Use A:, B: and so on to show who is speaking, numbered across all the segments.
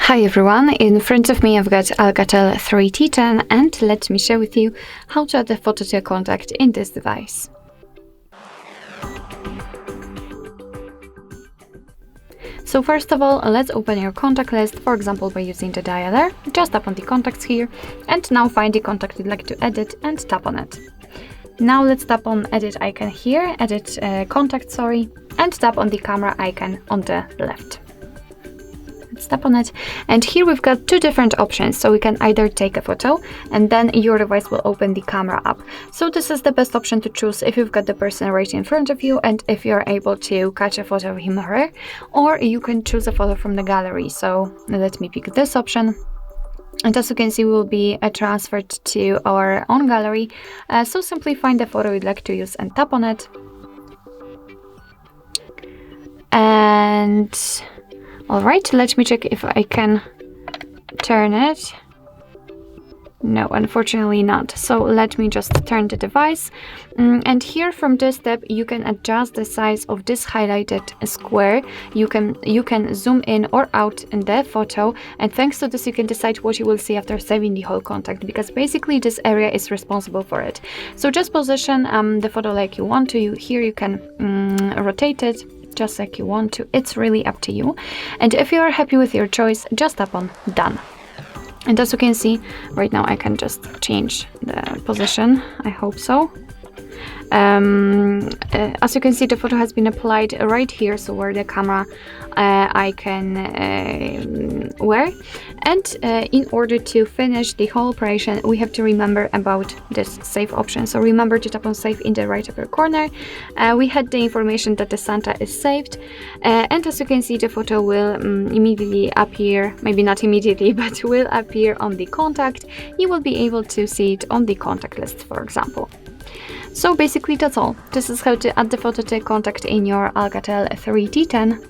A: Hi everyone, in front of me I've got Alcatel 3T10 and let me share with you how to add a photo to a contact in this device. So first of all, let's open your contact list, for example by using the dialer. Just tap on the contacts here and now find the contact you'd like to edit and tap on it. Now let's tap on edit icon here, edit contact, and tap on the camera icon on the left. Let's tap on it, and here we've got two different options. So we can either take a photo and then your device will open the camera app. So this is the best option to choose if you've got the person right in front of you and if you're able to catch a photo of him or her, or you can choose a photo from the gallery. So let me pick this option. And as you can see, will be transferred to our own gallery. So simply find the photo you'd like to use and tap on it. And all right, let me check if I can turn it. No, unfortunately not. So let me just turn the device. And here from this step, you can adjust the size of this highlighted square. You can zoom in or out in the photo. And thanks to this, you can decide what you will see after saving the whole contact, because basically this area is responsible for it. So just position the photo like you want to. Here you can rotate it just like you want to. It's really up to you. And if you are happy with your choice, just tap on done. And as you can see, right now I can just change the position. I hope so. As you can see, the photo has been applied right here, so where the camera icon were. And in order to finish the whole operation, we have to remember about this save option. So remember to tap on save in the right upper corner. We had the information that the Santa is saved, and as you can see, the photo will immediately appear, maybe not immediately, but will appear on the contact. You will be able to see it on the contact list, for example. So basically that's all. This is how to add the photo to a contact in your Alcatel 3T10.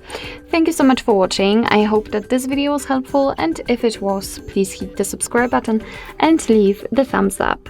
A: Thank you so much for watching. I hope that this video was helpful, and if it was, please hit the subscribe button and leave the thumbs up.